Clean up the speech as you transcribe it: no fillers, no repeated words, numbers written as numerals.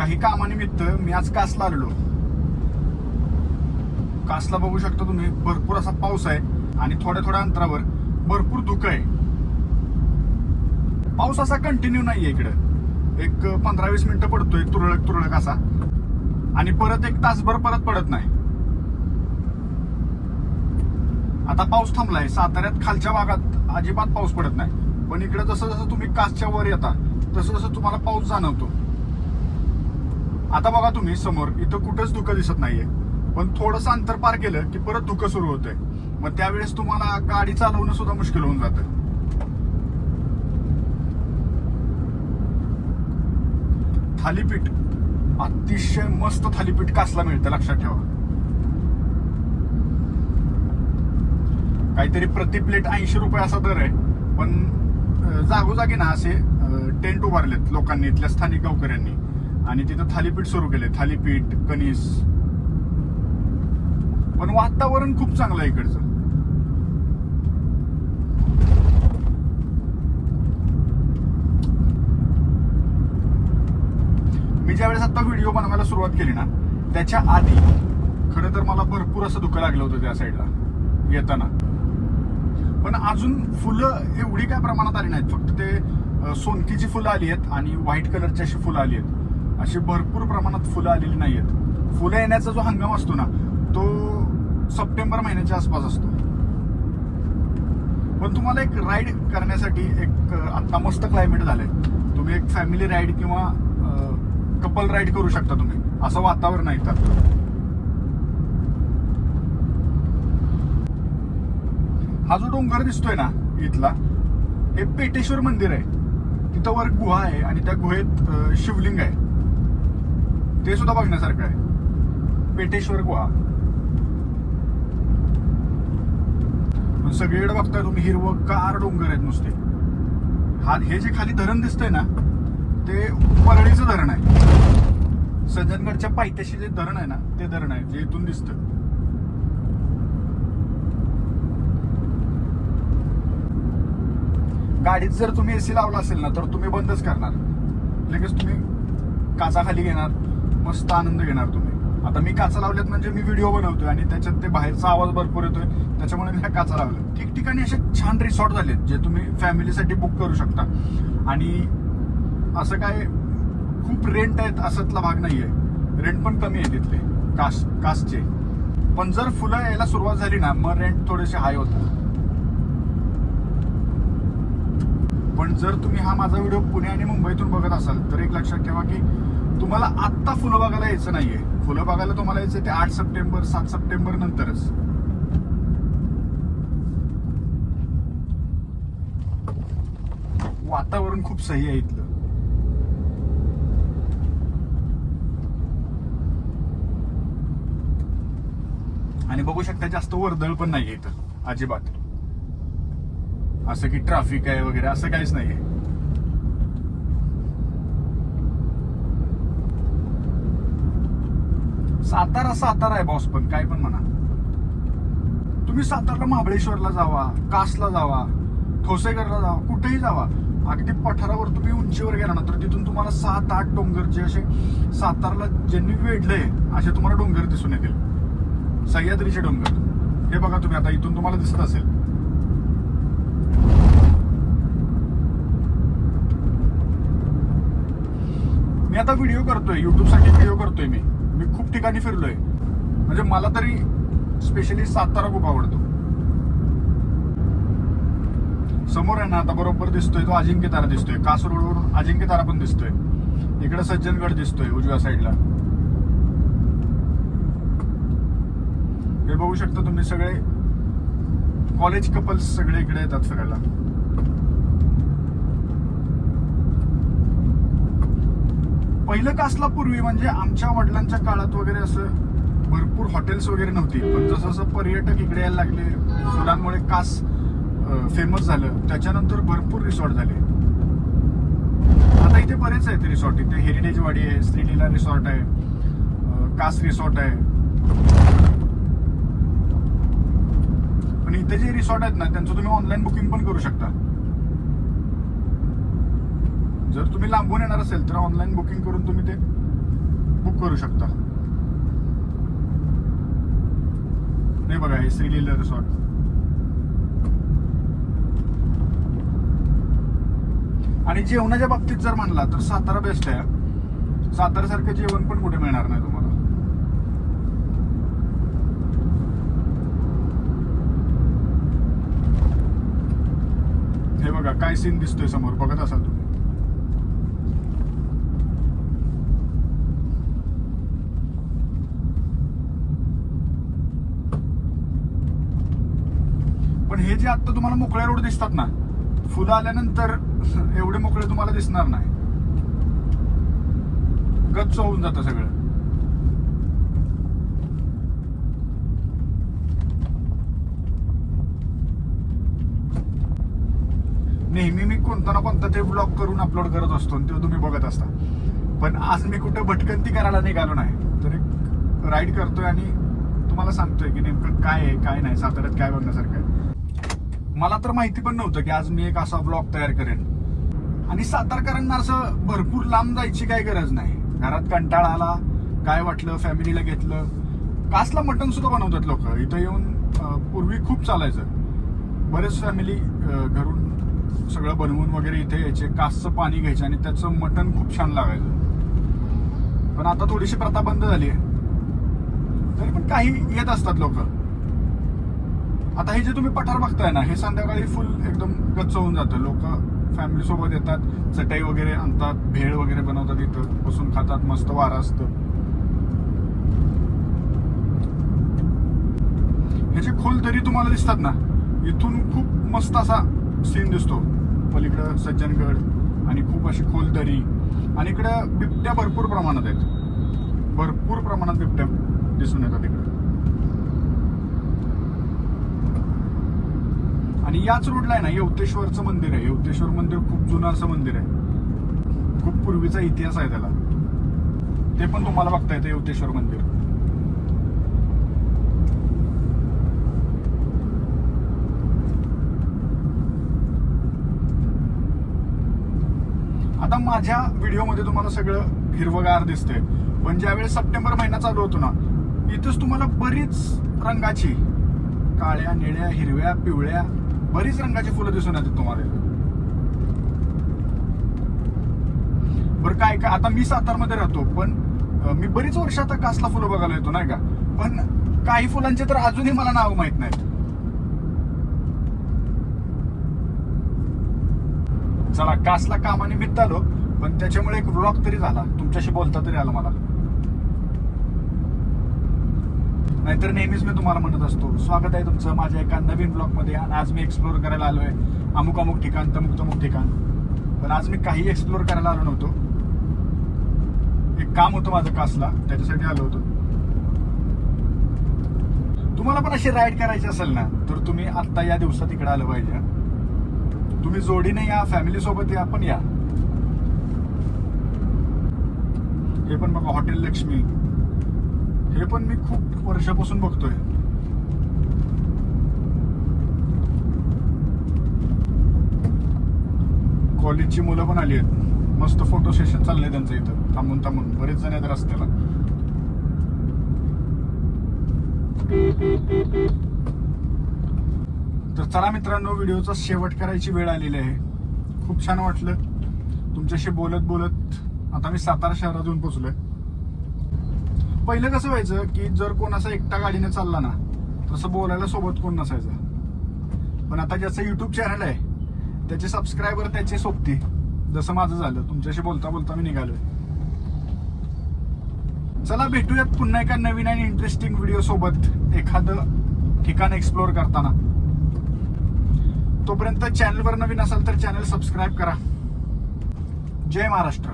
काही कामानिमित्त मी आज कासला आलेलो. कासला बघू शकता तुम्ही, भरपूर असा पाऊस आहे आणि थोड्या थोड्या अंतरावर भरपूर धुकं आहे. पाऊस असा कंटिन्यू नाहीये इकडं, एक 15-20 मिनिटं पडतोय तुरळक तुरळक असा, आणि परत एक तासभर परत पडत नाही. आता पाऊस थांबलाय. साताऱ्यात खालच्या भागात अजिबात पाऊस पडत नाही, पण इकडे जसं जसं तुम्ही कासच्या वर येता तसं तसं तुम्हाला पाऊस जाणवतो. आता बघा तुम्ही समोर, इथं कुठंच धुकं दिसत नाहीये, पण थोडंसं अंतर पार केलं की परत धुकं सुरू होतंय. मग त्यावेळेस तुम्हाला गाडी चालवणं सुद्धा मुश्किल होऊन जातं. थालीपीठ, अतिशय मस्त थालीपीठ कासला मिळतं, लक्षात ठेवा. काहीतरी प्रति प्लेट 80 रुपये असा दर आहे, पण जागोजागी ना असे टेंट उभारलेत लोकांनी, इथल्या स्थानिक गावकऱ्यांनी, आणि तिथं थालीपीठ सुरू केले. थालीपीठ, कणीस. पण वातावरण खूप चांगलं आहे इकडचं. मी ज्यावेळेस आता व्हिडिओ बनवायला सुरुवात केली ना, त्याच्या आधी खरं तर मला भरपूर असं धुकं लागलं होतं त्या साईडला येताना. पण अजून फुलं एवढी काय प्रमाणात आली नाहीत. फक्त ते सोनकीची फुलं आली आहेत आणि व्हाईट कलरची अशी फुलं आली आहेत. अशी भरपूर प्रमाणात फुलं आलेली नाही आहेत. फुलं येण्याचा जो हंगाम असतो ना, तो सप्टेंबर महिन्याच्या आसपास असतो. पण तुम्हाला एक राईड करण्यासाठी एक आता मस्त क्लायमेट झालंय. तुम्ही एक फॅमिली राईड किंवा कपल राईड करू शकता तुम्ही, असं वातावरण आहे इथं. हा जो डोंगर दिसतोय ना इथला, हे पेटेश्वर मंदिर आहे. तिथं वर गुहा आहे आणि त्या गुहेत शिवलिंग आहे. ते सुद्धा बघण्यासारखं आहे, पेटेश्वर गुहा. सगळीकडे बघताय तुम्ही हिरवगार डोंगर आहेत नुसते. हे जे खाली धरण दिसतंय ना, ते परळीचं धरण आहे. सज्जनगडच्या पायथ्याशी जे धरण आहे ना, ते धरण आहे जे इथून दिसतं. गाडीत जर तुम्ही एसी लावला असेल ना, तर तुम्ही बंदच करणार. लगेच तुम्ही काचा खाली घेणार, मस्त आनंद घेणार तुम्ही. आता मी काचा लावल्यात म्हणजे मी व्हिडिओ बनवतोय आणि त्याच्यात ते बाहेरचा आवाज भरपूर येतोय, त्याच्यामुळे मी ह्या काचा लावल्या. ठिकठिकाणी असे छान रिसॉर्ट झालेत जे तुम्ही फॅमिलीसाठी बुक करू शकता. आणि असं काय खूप रेंट आहेत असतला भाग नाहीये. रेंट पण कमी आहे तिथले कासचे. पण जर फुलं यायला सुरुवात झाली ना, मग रेंट थोडेसे हाय होतात. पण जर तुम्ही हा माझा व्हिडिओ पुणे आणि मुंबईतून बघत असाल तर एक लक्षात ठेवा की तुम्हाला आत्ता फुलं बघायला यायचं नाहीये. फुलं बघायला तुम्हाला यायचं ते 8 सप्टेंबर 7 सप्टेंबर नंतरच. वातावरण खूप सही आहे इथलं. आणि बघू शकता जास्त वर्दळ पण नाहीये इथं अजिबात. असं की ट्रॅफिक आहे वगैरे असं काहीच नाहीये. सातारा सातारा आहे बॉस, पण काय पण म्हणा तुम्ही. सातारला महाबळेश्वरला जावा, कासला जावा, ठोसेघरला जावा, कुठेही जावा, अगदी पठारावर तुम्ही उंचीवर गेला ना, तर तिथून तुम्हाला 7-8 डोंगर जे असे सातारला ज्यांनी वेढले असे तुम्हाला डोंगर दिसून येतील. सह्याद्रीचे डोंगर हे बघा तुम्ही, आता इथून तुम्हाला दिसत असेल. मी आता व्हिडिओ करतोय, युट्यूब साठी व्हिडिओ करतोय. मी खूप ठिकाणी फिरलोय. म्हणजे मला तरी स्पेशली सातारा खूप आवडतो. समोर आहे ना आता बरोबर दिसतोय तो अजिंक्यतारा दिसतोय. कास रोडवरून अजिंक्यतारा पण दिसतोय. इकडे सज्जनगड दिसतोय उजव्या साईडला. हे बघू शकता तुम्ही, सगळे कॉलेज कपल्स सगळे इकडे येतात फिरायला. पहिलं कासला पूर्वी म्हणजे आमच्या वडिलांच्या काळात वगैरे असं भरपूर हॉटेल्स वगैरे नव्हती. पण जसं जसं पर्यटक इकडे यायला लागले, फुलांमुळे कास फेमस झालं, त्याच्यानंतर भरपूर रिसॉर्ट झाले. आता इथे बरेच आहेत रिसॉर्ट. इथे हेरिटेज वाडी आहे, श्रीलीला रिसॉर्ट आहे, कास रिसॉर्ट आहे. पण इथे जे रिसॉर्ट आहेत ना, त्यांचं तुम्ही ऑनलाईन बुकिंग पण करू शकता. जर तुम्ही लांबून येणार असेल तर ऑनलाईन बुकिंग करून तुम्ही ते बुक करू शकता. नाही बघा, हे श्रीलीला रिसॉर्ट. आणि जेवणाच्या बाबतीत जर म्हणला तर सातारा बेस्ट आहे. साताऱ्यासारखं जेवण पण कुठे मिळणार नाही तुम्हाला. हे बघा काय सीन दिसतोय समोर, बघत असाल तुम्ही. पण हे जे आता तुम्हाला मोकळे रोड दिसतात ना, फुलं आल्यानंतर एवढे मोकळे तुम्हाला दिसणार नाही. गच्च होऊन जातं सगळं. नेहमी मी कोणता ना कोणता ते ब्लॉग करून अपलोड करत असतो, ते तुम्ही बघत असता. पण आज मी कुठं भटकंती करायला निघालो नाही, तर एक राईड करतोय आणि तुम्हाला सांगतोय की नेमकं काय आहे काय नाही, साताऱ्यात काय बघण्यासारखं आहे. मला तर माहिती पण नव्हतं की आज मी एक असा ब्लॉग तयार करेन. आणि सातारकरांना असं भरपूर लांब जायची काही गरज नाही. घरात कंटाळा आला, काय वाटलं फॅमिलीला घेतलं. कासला मटण सुद्धा बनवतात लोक इथं येऊन. पूर्वी खूप चालायचं, बरेच फॅमिली घरून सगळं बनवून वगैरे इथे यायचे, कासचं पाणी घ्यायचे आणि त्याचं मटण खूप छान लागायचं. पण आता थोडीशी प्रथा बंद झाली आहे, तरी पण काही येत असतात लोक. आता हे जे तुम्ही पठार बघताय ना, हे संध्याकाळी फुल एकदम गच्च होऊन जातं. लोक फॅमिली सोबत येतात, चटई वगैरे आणतात, भेळ वगैरे बनवतात, इथं बसून खातात, मस्त वारा असतं. हे जे खोल दरी तुम्हाला दिसतात ना, इथून खूप मस्त असा सीन दिसतो. पलीकडं सज्जनगड आणि खूप अशी खोल दरी. आणि इकडं बिबट्या भरपूर प्रमाणात आहेत, भरपूर प्रमाणात बिबट्या दिसून येतात इकडे. आणि याच रोडला आहे ना येवतेश्वरचं मंदिर आहे. येवतेश्वर मंदिर खूप जुनं असं मंदिर आहे, खूप पूर्वीचा इतिहास आहे त्याला. ते पण तुम्हाला बघता येतं येवतेश्वर मंदिर. आता माझ्या व्हिडिओमध्ये तुम्हाला सगळं हिरवगार दिसतंय, पण ज्यावेळेस सप्टेंबर महिना चालू होतो ना, इथंच तुम्हाला बरीच रंगाची, काळ्या, निळ्या, हिरव्या, पिवळ्या, बरीच रंगाची फुलं दिसून येतात तुम्हाला. बरं काय काय, आता मी सातारमध्ये राहतो, पण मी बरीच वर्ष आता कासला फुलं बघायला येतो नाही का. पण काही फुलांचे तर अजूनही मला नाव माहित नाहीत. चला, कासला कामानिमित्त आलो, पण त्याच्यामुळे एक व्लॉग तरी झाला, तुमच्याशी बोलता तरी आलं मला. नाहीतर नेहमीच मी तुम्हाला म्हणत असतो, स्वागत आहे तुमचं माझ्या एका नवीन ब्लॉगमध्ये. आणि आज मी एक्सप्लोर करायला आलोय अमुक अमुक ठिकाण, तमुक तमुक ठिकाण. पण आज मी काही एक्सप्लोर करायला आलो नव्हतो. एक काम होतं माझं कासला, त्याच्यासाठी आलो होतो. तुम्हाला पण अशी राईड करायची असेल ना, तर तुम्ही आता या दिवसात इकडे आलं पाहिजे. तुम्ही जोडीने या, फॅमिली सोबत या, पण या. हे पण बघा हॉटेल लक्ष्मी, हे पण मी खूप वर्षापासून बघतोय. कॉलेजची मुलं पण आली आहेत, मस्त फोटो सेशन चाललंय त्यांचं इथं थांबून थांबून. बरेच जण आहेत रस्त्याला. तर चला मित्रांनो, व्हिडिओचा शेवट करायची वेळ आलेली आहे. खूप छान वाटलं तुमच्याशी बोलत बोलत. आता मी सातारा शहरात येऊन पोहोचलोय. पहिलं कसं व्हायचं की जर कोण असा एकटा गाडीने चालला ना, तसं बोलायला सोबत कोण नसायचं. पण आता ज्याचं युट्यूब चॅनल आहे त्याचे सबस्क्रायबर त्याचे सोबती, जसं माझं झालं. तुमच्याशी बोलता बोलता मी निघालोय. चला भेटूयात पुन्हा एका नवीन आणि इंटरेस्टिंग व्हिडिओ सोबत, एखादं ठिकाण एक्सप्लोर करताना. तोपर्यंत चॅनलवर नवीन असाल तर चॅनल सबस्क्राईब करा. जय महाराष्ट्र.